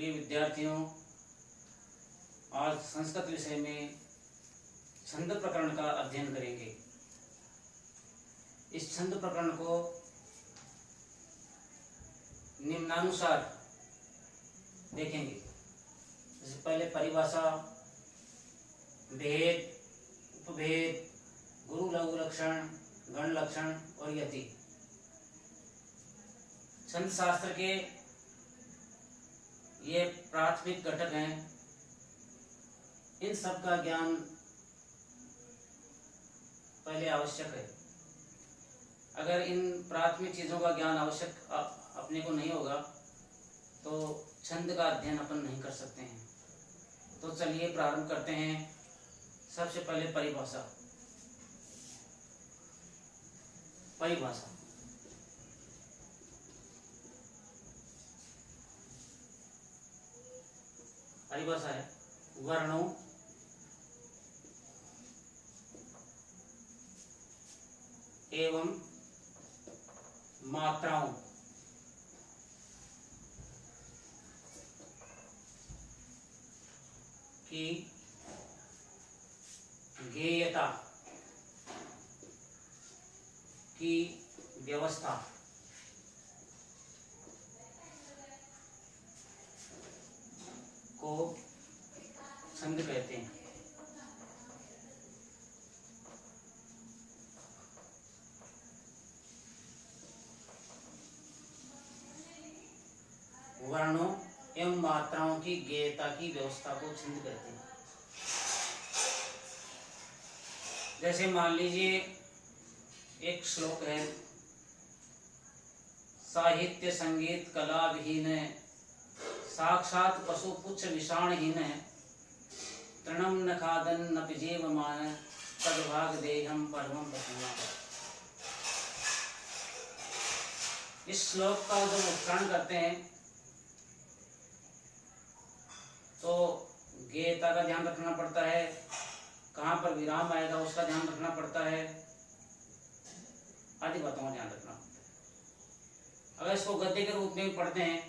प्रिय विद्यार्थियों, आज संस्कृत विषय में छंद प्रकरण का अध्ययन करेंगे। इस छंद प्रकरण को निम्नानुसार देखेंगे। जैसे पहले परिभाषा, भेद, उपभेद, गुरु लघु लक्षण, गण लक्षण और यति। छंद शास्त्र के ये प्राथमिक घटक हैं। इन सब का ज्ञान पहले आवश्यक है। अगर इन प्राथमिक चीजों का ज्ञान आवश्यक अपने को नहीं होगा तो छंद का अध्ययन अपन नहीं कर सकते हैं। तो चलिए प्रारंभ करते हैं। सबसे पहले परिभाषा। परिभाषा परिभाषा है वर्णों एवं मात्राओं की गेयता की व्यवस्था को छंद कहते हैं। वर्णों एवं मात्राओं की गेयता की व्यवस्था को छंद कहते हैं। जैसे मान लीजिए एक श्लोक है, साहित्य संगीत कला विहीन साक्षात पशु पुच्छ विषाणहीन तृणम न खादन न पिजीवमान तद्भाग देहम परमं पशूनां। इस श्लोक का जब उच्चारण करते हैं तो गेयता का ध्यान रखना पड़ता है, कहाँ पर विराम आएगा उसका ध्यान रखना पड़ता है, आदि बातों का ध्यान रखना पड़ता है। अगर इसको गद्य के रूप में पढ़ते हैं,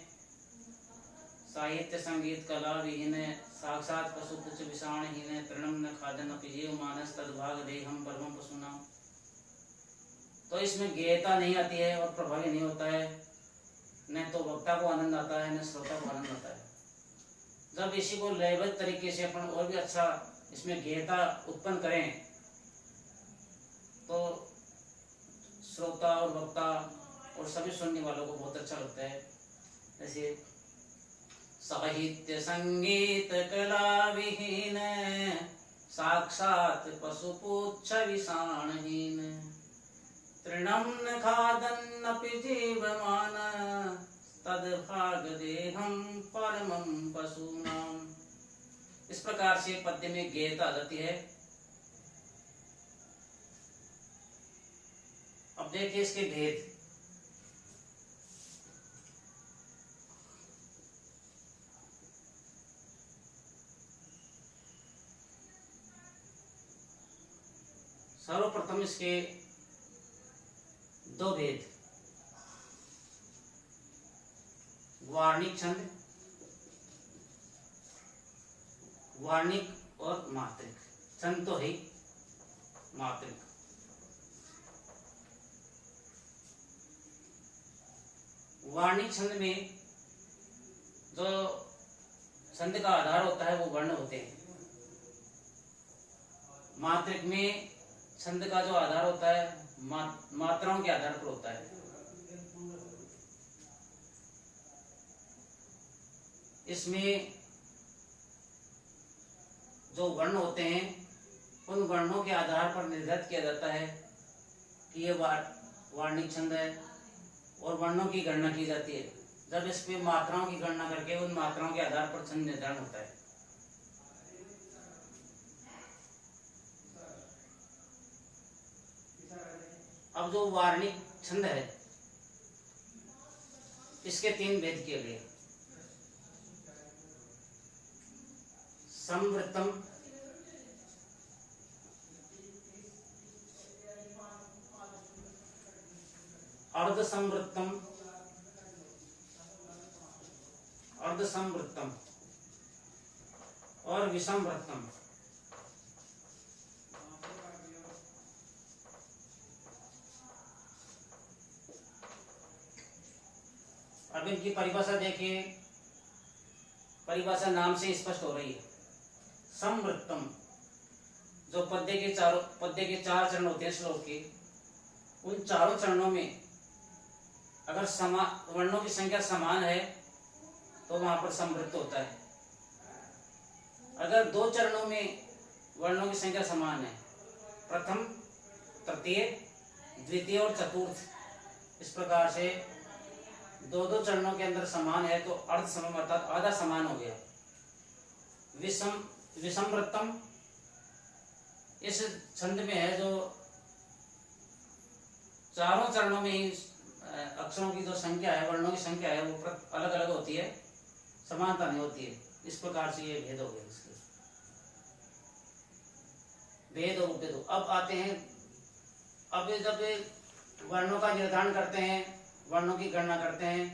साहित्य संगीत कला विहीन साक्षात पशु पुच्छ विषाणहीन तृणम न खादन न पिजीवमान तद्भाग देहम परमं पशूनां, तो इसमें गेयता नहीं आती है और प्रभावी नहीं होता है। न तो वक्ता को आनंद आता है न श्रोता को आनंद आता है। जब इसी को लयबद्ध तरीके से अपन और भी अच्छा इसमें गेयता उत्पन्न करें तो श्रोता और वक्ता और सभी सुनने वालों को बहुत अच्छा लगता है। जैसे साहित्य संगीत कला विहीन साक्षात पशु पुच्छ विषाणहीन तृणम न खादन न पिजीवमान तद्भाग देहम परमं पशूनां। इस प्रकार से पद्य में गेयता आ जाती है। अब देखिए इसके भेद। सर्वप्रथम इसके दो भेद, वार्णिक छंद, वार्णिक और मात्रिक। छंद तो है मात्रिक। वार्णिक छंद में जो छंद का आधार होता है वो वर्ण होते हैं। मात्रिक में छंद का जो आधार होता है मात्राओं के आधार पर होता है। इसमें जो वर्ण होते हैं उन वर्णों के आधार पर निर्धारित किया जाता है कि ये वार्णिक छंद है और वर्णों की गणना की जाती है। जब इसमें मात्राओं की गणना करके उन मात्राओं के आधार पर छंद निर्धारण होता है। अब जो वार्णिक छंद है इसके तीन भेद किए गए। संवृत्तम, अर्ध संवृत्तम, अर्धसंवृत्तम और विषमवृत्तम। अब इनकी परिभाषा देखिए, परिभाषा नाम से स्पष्ट हो रही है। संवृत्तम, जो पद्य के चार चरण होते हैं श्लोक के, उन चारों चरणों में अगर वर्णों की संख्या समान है तो वहां पर संवृत्त होता है। अगर दो चरणों में वर्णों की संख्या समान है, प्रथम, तृतीय, द्वितीय और चतुर्थ, इस प्रकार से दो दो चरणों के अंदर समान है तो अर्ध सम अर्थात आधा समान हो गया। विषमवृत्तम इस छंद में है जो चारों चरणों में ही अक्षरों की जो संख्या है, वर्णों की संख्या है, वो अलग अलग होती है, समानता नहीं होती है। इस प्रकार से ये भेद हो गया इसके भेद और उपभेद। अब आते हैं, अब जब वर्णों का निर्धारण करते हैं, वर्णों की गणना करते हैं,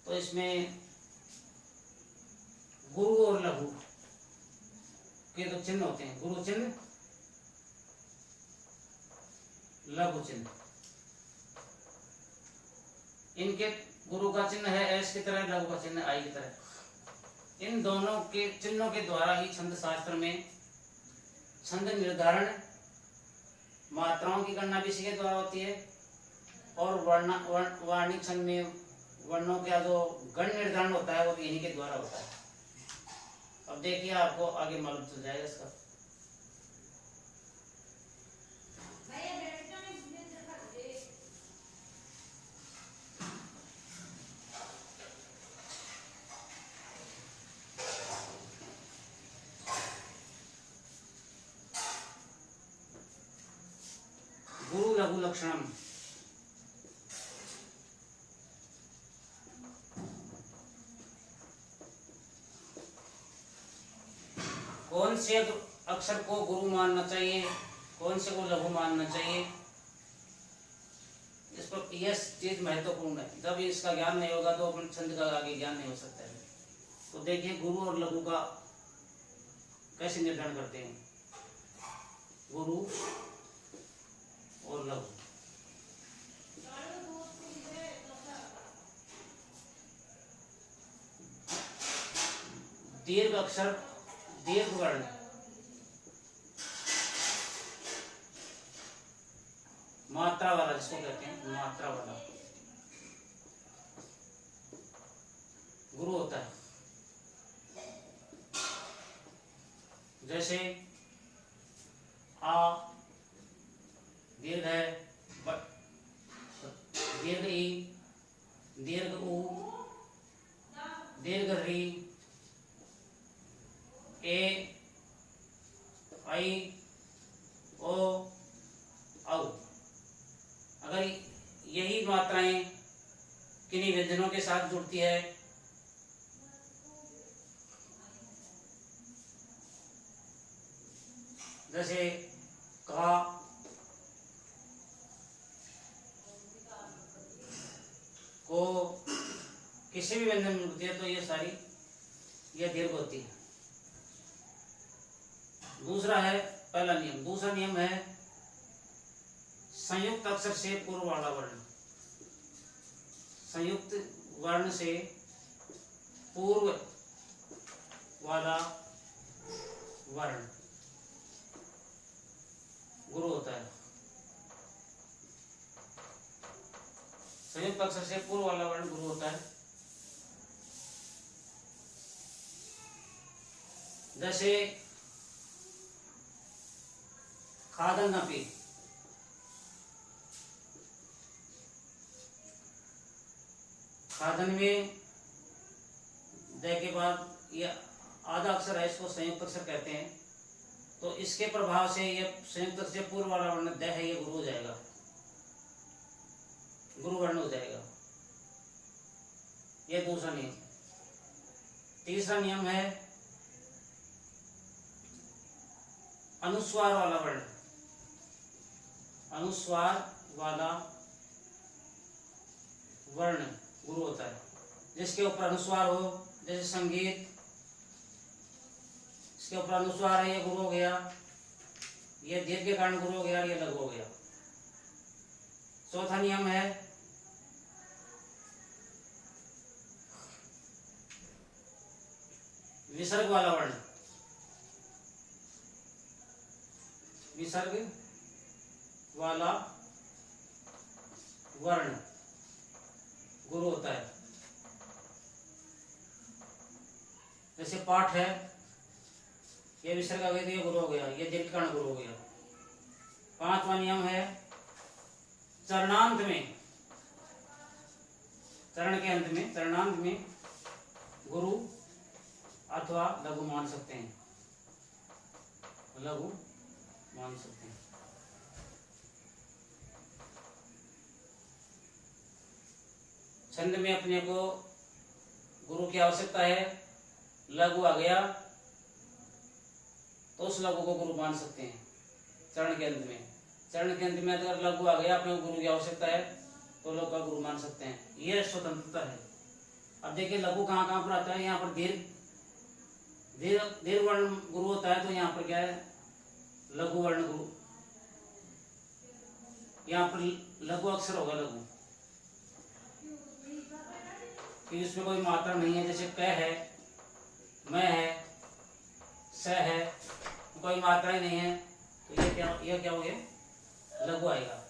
तो इसमें गुरु और लघु के जो चिन्ह होते हैं, गुरु चिन्ह, लघु चिन्ह, इनके गुरु का चिन्ह है एस की तरह, लघु का चिन्ह आई की तरह। इन दोनों के चिन्हों के द्वारा ही छंद शास्त्र में छंद निर्धारण, मात्राओं की गणना भी इसी के द्वारा होती है, और वार्णिक छंद में वर्णों का जो गण निर्धारण होता है वो भी इन्हीं के द्वारा होता है। अब देखिए, आपको आगे मालूम चल जाएगा इसका। गुरु लघु लक्षणम। कौन से अक्षर को गुरु मानना चाहिए, कौन से को लघु मानना चाहिए, इस पर यह चीज महत्वपूर्ण है। जब इसका ज्ञान नहीं होगा तो अपन छंद का आगे ज्ञान नहीं हो सकता है। तो देखिए, गुरु और लघु का कैसे निर्धारण करते हैं। गुरु और लघु, दीर्घ अक्षर, दीर्घ वर्ण, मात्रा वाला, जिसको कहते हैं मात्रा वाला गुरु होता है। जैसे आ दीर्घ है, दीर्घ ई, दीर्घ ऊ, दीर्घ री, ए, आई, ओ, औ। अगर यही मात्राएं किन्हीं व्यंजनों के साथ जुड़ती है, जैसे का, को, किसी भी व्यंजन में जुड़ती है तो ये सारी यह दीर्घ होती है। दूसरा है, पहला नियम। दूसरा नियम है संयुक्त अक्षर से पूर्व वाला वर्ण। संयुक्त वर्ण से पूर्व वाला वर्ण गुरु होता है। संयुक्त अक्षर से पूर्व वाला वर्ण गुरु होता है। जैसे खादन अपी, खादन में दे के बाद ये आधा अक्षर है, इसको संयुक्त अक्षर कहते हैं। तो इसके प्रभाव से ये संयुक्त अक्षर से पूर्व वाला वर्ण द है, ये गुरु हो जाएगा, गुरु वर्ण हो जाएगा। ये दूसरा नियम। तीसरा नियम है अनुस्वार वाला वर्ण। अनुस्वार वाला वर्ण गुरु होता है। जिसके ऊपर अनुस्वार हो जैसे संगीत, इसके ऊपर अनुस्वार है, ये गुरु हो गया, ये दीर्घ के कारण गुरु हो गया, ये लघु हो गया। चौथा नियम है विसर्ग वाला वर्ण। विसर्ग वाला वर्ण गुरु होता है। जैसे पाठ है, ये विसर्ग आ गया तो ये गुरु हो गया, ये दीर्घ कारण गुरु हो गया। पांचवा नियम है चरणांत में, चरण के अंत में, चरणांत में गुरु अथवा लघु मान सकते हैं, लघु मान सकते हैं। छंद में अपने को गुरु की आवश्यकता है, लघु आ गया तो उस लघु को गुरु मान सकते हैं। चरण के अंत में, चरण के अंत में अगर लघु आ गया, अपने को गुरु की आवश्यकता है तो लघु का गुरु मान सकते हैं। यह स्वतंत्रता है। अब देखिए लघु कहाँ कहाँ पर आता है, यहाँ पर दीर्घ वर्ण गुरु होता है, तो यहाँ पर क्या है, लघु वर्ण गुरु, यहाँ पर लघु अक्षर होगा, लघु, कि उसमें कोई मात्रा नहीं है। जैसे क है, मैं है, स है, कोई मात्रा ही नहीं है, तो ये क्या हो गया, लघु आएगा।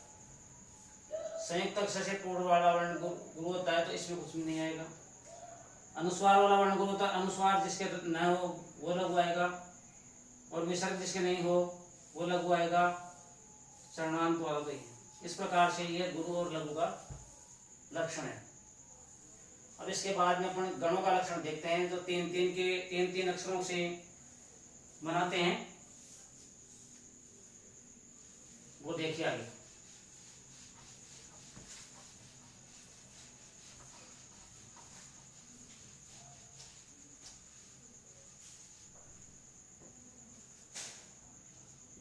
संयुक्त अक्षर से पूर्व वाला वर्ण गुरु होता है, तो इसमें कुछ भी नहीं आएगा। अनुस्वार वाला वर्ण गुरु होता है, अनुस्वार जिसके न हो वो लघु आएगा, और विसर्ग जिसके नहीं हो वो लघु आएगा। चरणांत वाला तो इस प्रकार से ये गुरु और लघु का लक्षण है। अब इसके बाद में अपन गणों का लक्षण देखते हैं, जो तीन अक्षरों से बनाते हैं, वो देखिए आगे।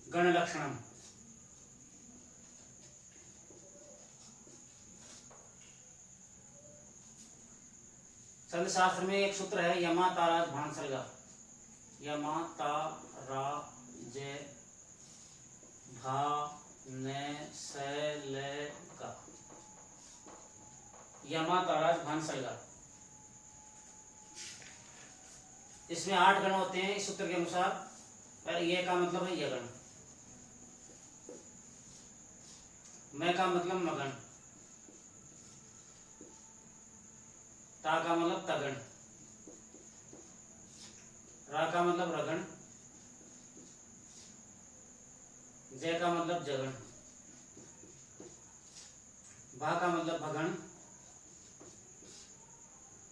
गण लक्षणम। छंद शास्त्र में एक सूत्र है, यमा ताराज भांसलगा। यमा तारा जे भा ने से ले का, यमा ताराज भांसलगा। इसमें 8 गण होते हैं इस सूत्र के अनुसार। ये का मतलब है यगण, मैं का मतलब मगन, ता का मतलब तगण, रा का मतलब रगण, जय का मतलब जगण, भा का मतलब भगण,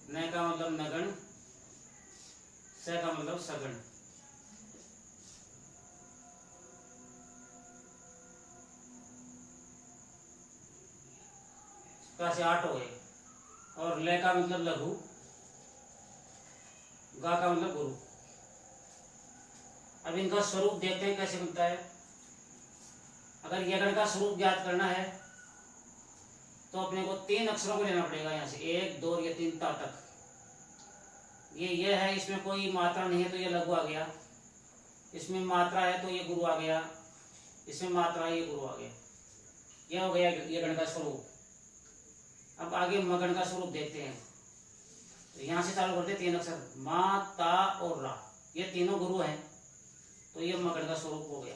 न का मतलब नगण, स का मतलब सगण। से 8 हो गए। और ले का मतलब लघु, गा का मतलब गुरु। अब इनका स्वरूप देखते हैं कैसे बनता है। अगर यगण का स्वरूप ज्ञात करना है तो अपने को 3 अक्षरों को लेना पड़ेगा, यहाँ से 1 2 या 3 ता तक। ये है, इसमें कोई मात्रा नहीं है तो ये लघु आ गया, इसमें मात्रा है तो ये गुरु आ गया, इसमें मात्रा है ये गुरु आ गया। यह हो गया यगण का स्वरूप। अब आगे मगन का स्वरूप देखते हैं। तो यहाँ से चालू करते हैं 3 अक्षर, मा ता और रा, ये तीनों गुरु हैं, तो ये मगन का स्वरूप हो गया।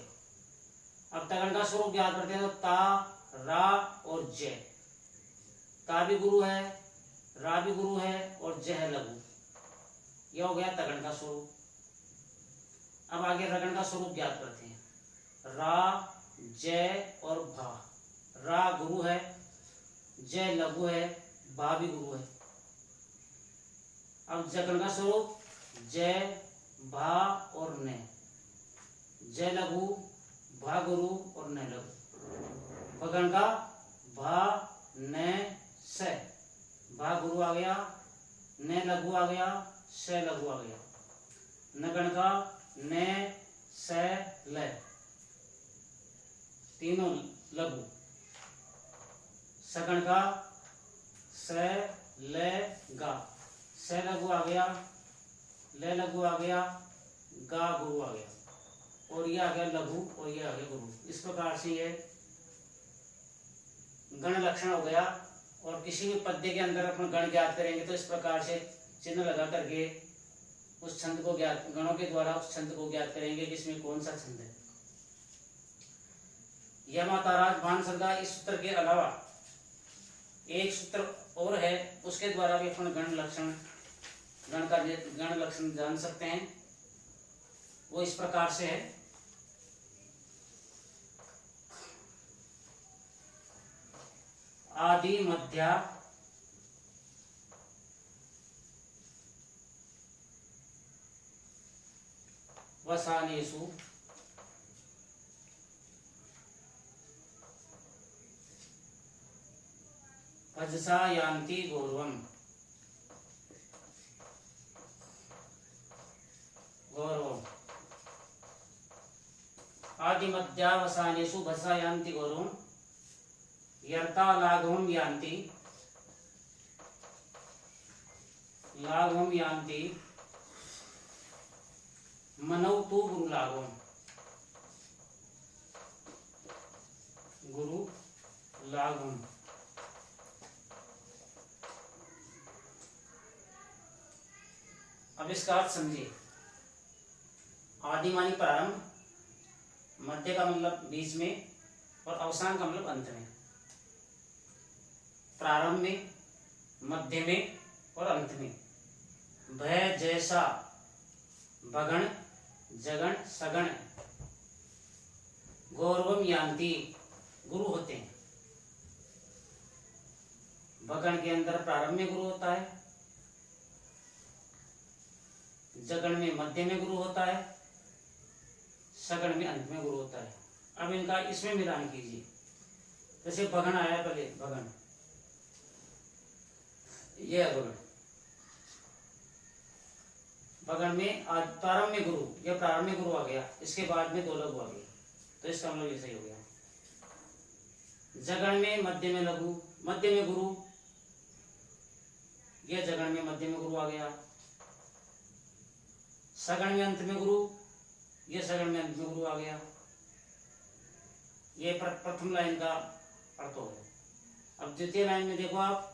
अब तगन का स्वरूप याद करते हैं, तो ता रा और जय। ता भी गुरु है, रा भी गुरु है और जय है लघु। यह हो गया तगन का स्वरूप। अब आगे रगन का स्वरूप याद करते हैं। रा जय और भा। रा गुरु है, जय लघु है, भा भी गुरु है। अब जगन का स्वरूप जय भा और ने। जय लघु, भा गुरु और ने लघु। भगन का भा ने से, भा गुरु आ गया, ने लघु आ गया, से लघु आ गया। नगन का ने से ले, तीनों लघु। सगण का से ले गा, से लघु आ गया, ले लघु आ गया, गा गुरु आ गया, और ये आ गया लघु और ये आ गया गुरु। इस प्रकार से ये गण लक्षण हो गया। और किसी भी पद्य के अंदर अपन गण ज्ञात करेंगे तो इस प्रकार से चिन्ह लगा करके उस छंद को ज्ञात, गणों के द्वारा उस छंद को ज्ञात करेंगे कि इसमें कौन सा छंद है। यह माताराज भानसर का इस सूत्र के अलावा एक सूत्र और है, उसके द्वारा भी अपन गण लक्षण, गण लक्षण जान सकते हैं। वो इस प्रकार से है, आदि मध्या वसानेषु भजसा यान्ति गौरवम। गौरवम आदि मध्यावसानेषु भजसा यान्ति गौरवम यर्ता लाघवम यान्ति, लाघवम यान्ति मनौ तु गुरु लाघवम, गुरु लाघवम। अब इसका अर्थ समझिए। आदि मानी प्रारंभ, मध्य का मतलब बीच में, और अवसान का मतलब अंत में। प्रारंभ में, मध्य में और अंत में। भय जैसा, भगण, जगण, सगण, गौरवम यान्ति गुरु होते हैं। भगण के अंदर प्रारंभ में गुरु होता है, जगण में मध्य में गुरु होता है, सगण में अंत में गुरु होता है। अब इनका इसमें मिलान कीजिए। जैसे भगण आया पहले, भगण, ये है भगण। भगण में आज प्रारंभ में गुरु, यह प्रारंभ में गुरु आ गया, इसके बाद में दो लघु आ गए, तो इसका मतलब ये सही हो गया। जगण में मध्य में लघु, मध्य में गुरु, यह जगण में मध्य में गुरु आ गया। सगण में अंत में गुरु, ये सगण में अंत में गुरु आ गया। ये प्रथम लाइन का अर्थ हो गया। अब द्वितीय लाइन में देखो आप,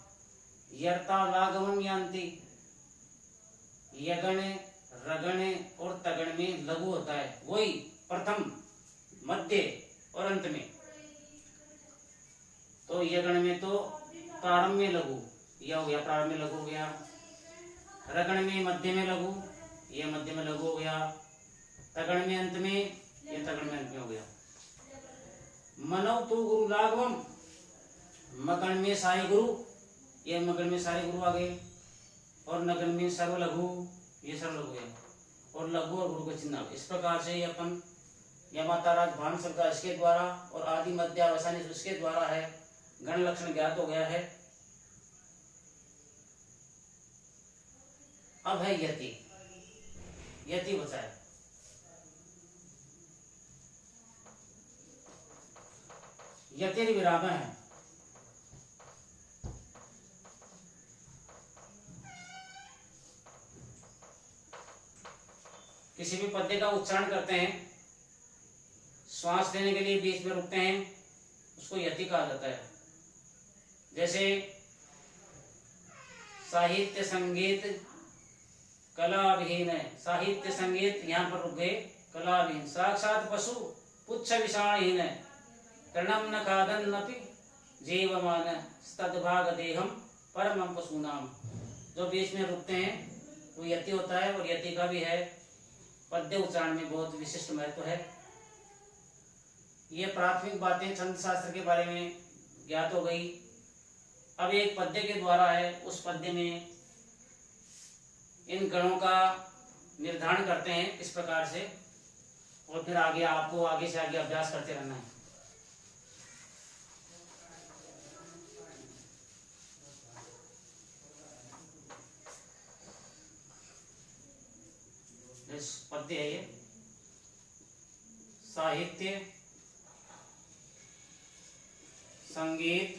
यर्ता लाघवम यान्ति, यगण, रगण और तगण में लघु होता है, वही प्रथम, मध्य और अंत में। तो यगण में तो प्रारंभ में लघु, यह हो गया, प्रारंभ में लघु हो गया। रगण में मध्य में लघु, ये मध्य में लघु हो गया। तगण में अंत में, ये तगण में अंत में हो गया। मनौ तु गुरु लाघवम, मगण में सारे गुरु, ये मगण में सारे गुरु आ गए। और नगण में सर्व लघु, ये सर्व लघु है। और लघु और गुरु का चिन्ह। इस प्रकार से ये अपन यमाताराज भानसर का इसके द्वारा और आदि मध्य अवसानी उसके द्वारा है, गण लक्षण ज्ञात हो गया है। अब है यति, यति बचा है। यतिर विराम है। किसी भी पद्य का उच्चारण करते हैं, श्वास लेने के लिए बीच में रुकते हैं, उसको यति कहा जाता है। जैसे साहित्य संगीत कला विहीन है, साहित्य संगीत यहाँ पर रुक गए, कला विहीन। साक्षात पशु पुच्छ विषाणहीन है, तृणम न खादन नपि जीवमान तद्भाग देहम परमं पशूनाम। जो बीच में रुकते हैं वो यति होता है। और यति का भी है पद्य उच्चारण में बहुत विशिष्ट महत्व है। ये प्राथमिक बातें छंद शास्त्र के बारे में ज्ञात हो गई। अब एक पद्य के द्वारा है, उस पद्य में इन गणों का निर्धारण करते हैं इस प्रकार से, और फिर आगे आपको आगे से आगे अभ्यास करते रहना है। पद्य है ये, साहित्य संगीत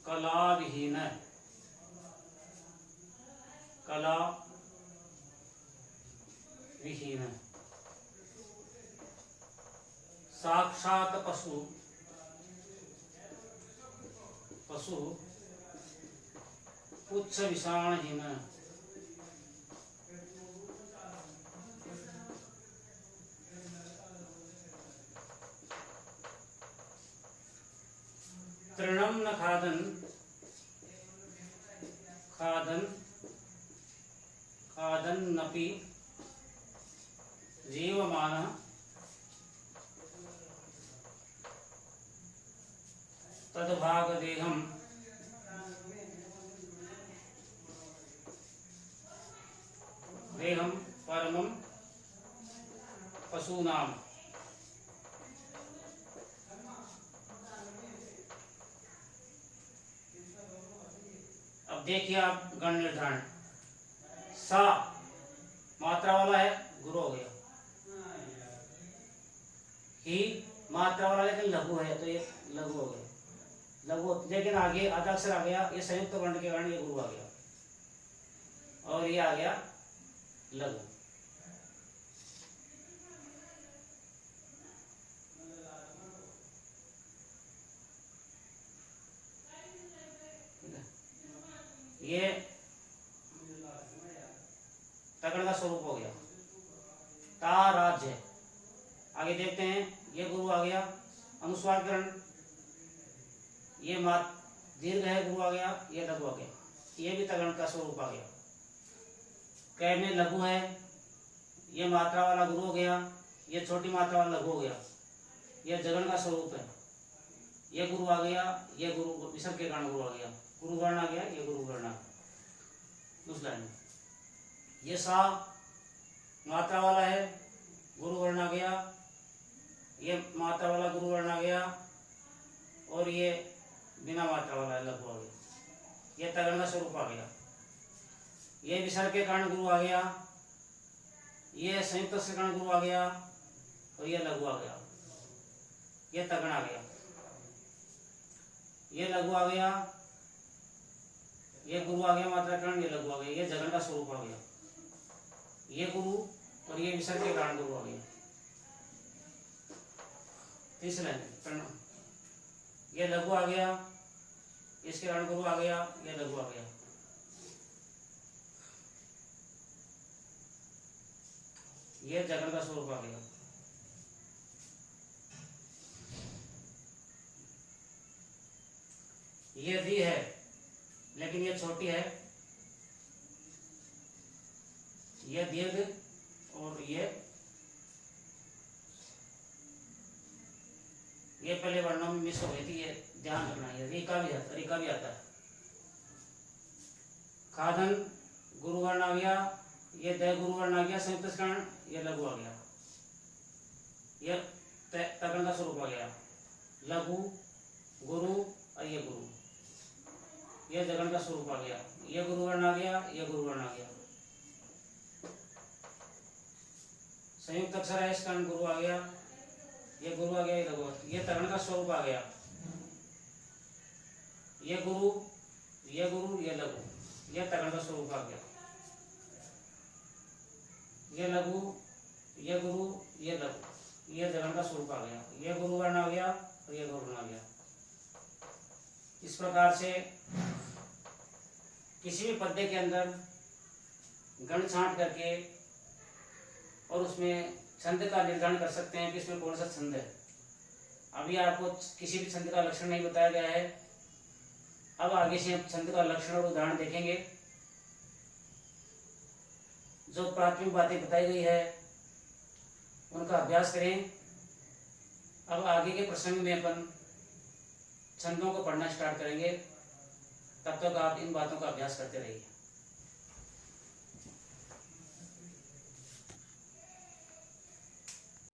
कला विहीन कला विहीन, साक्षात पशु पशु पुच्छ विषाणहीन, तृणम न खादन खादन खादन्नपि जीवमानः तद्भागदेहं देहं परमं पशूनाम्। अब देखिए आप गण निर्धारण, सा मात्रा वाला है, गुरु हो गया। ही मात्रा वाला लेकिन लघु है, तो ये लघु हो गया, लघु। लेकिन आगे आधा अक्षर आ गया, ये संयुक्त वर्ण के कारण ये गुरु आ गया, और ये आ गया लघु। ये तगड़ का स्वरूप हो गया, ता राज्य। आगे देखते हैं, ये गुरु आ गया, अनुस्वार ग्रहण, ये मात दीर्घ है, गुरु आ गया, ये लघु आ गया, ये भी तगड़ का स्वरूप आ गया। कै में लघु है, ये मात्रा वाला गुरु हो गया, ये छोटी मात्रा वाला लघु हो गया, ये जगन का स्वरूप है, ये गुरु आ गया, ये गुरु विसर्ग के कारण गुरु आ गया, गुरु वर्ण आ गया, ये गुरु वर्ण आ गया। दूसरा लाइन, ये सा मात्रा वाला है, गुरु वर्ण आ गया, ये मात्रा वाला गुरु वर्ण आ गया, और ये बिना मात्रा वाला लघु आ गया, ये तगड़ का स्वरूप आ गया। ये विसर्ग के कारण गुरु आ गया, ये संयुक्त से कारण गुरु आ गया, और ये लघु आ गया, ये तगड़ आ गया, ये लघु आ गया, ये गुरु आ गया मात्रा कारण, ये लघु आ गया, ये जगन का स्वरूप आ गया, ये गुरु और ये विसर्ग के कारण गुरु आ गया। तीसरा प्रणव, ये लघु आ गया, इसके कारण गुरु आ गया, ये लघु आ गया, ये जगन का स्वरूप आ गया। ये दी है, लेकिन ये छोटी है, ये दीर्घ, और ये पहले वर्णों में मिस हो गई थी, ये ध्यान रखना है। रिका भी आता है। खादन गुरु वर्ण आ गया, ये द गुरु वर्ण आ गया, संयुक्त कारण ये लघु आ गया, ये तगड़ का स्वरूप आ गया, लघु गुरु और ये गुरु, ये जगन का स्वरूप आ गया, ये गुरु वर्ण आ गया, ये गुरु वर्ण आ गया, संयुक्त अक्षर है, इस कारण गुरु आ गया, ये गुरु आ गया, ये लघु, ये तगड़ का स्वरूप आ गया, ये गुरु ये लघु, ये तगड़ का स्वरूप आ गया, ये लघु ये गुरु ये लघु, ये जगन का स्वरूप आ गया, ये गुरु वर्ण आ गया, और ये गुरु वर्ण आ गया। इस प्रकार से किसी भी पद्य के अंदर गण छांट करके और उसमें छंद का निर्धारण कर सकते हैं कि इसमें कौन सा छंद है। अभी आपको किसी भी छंद का लक्षण नहीं बताया गया है, अब आगे से हम छंद का लक्षण और उदाहरण देखेंगे। जो प्राथमिक बातें बताई गई है उनका अभ्यास करें। अब आगे के प्रसंग में अपन छंदों को पढ़ना स्टार्ट करेंगे, तब तक आप इन बातों का अभ्यास करते रहिए।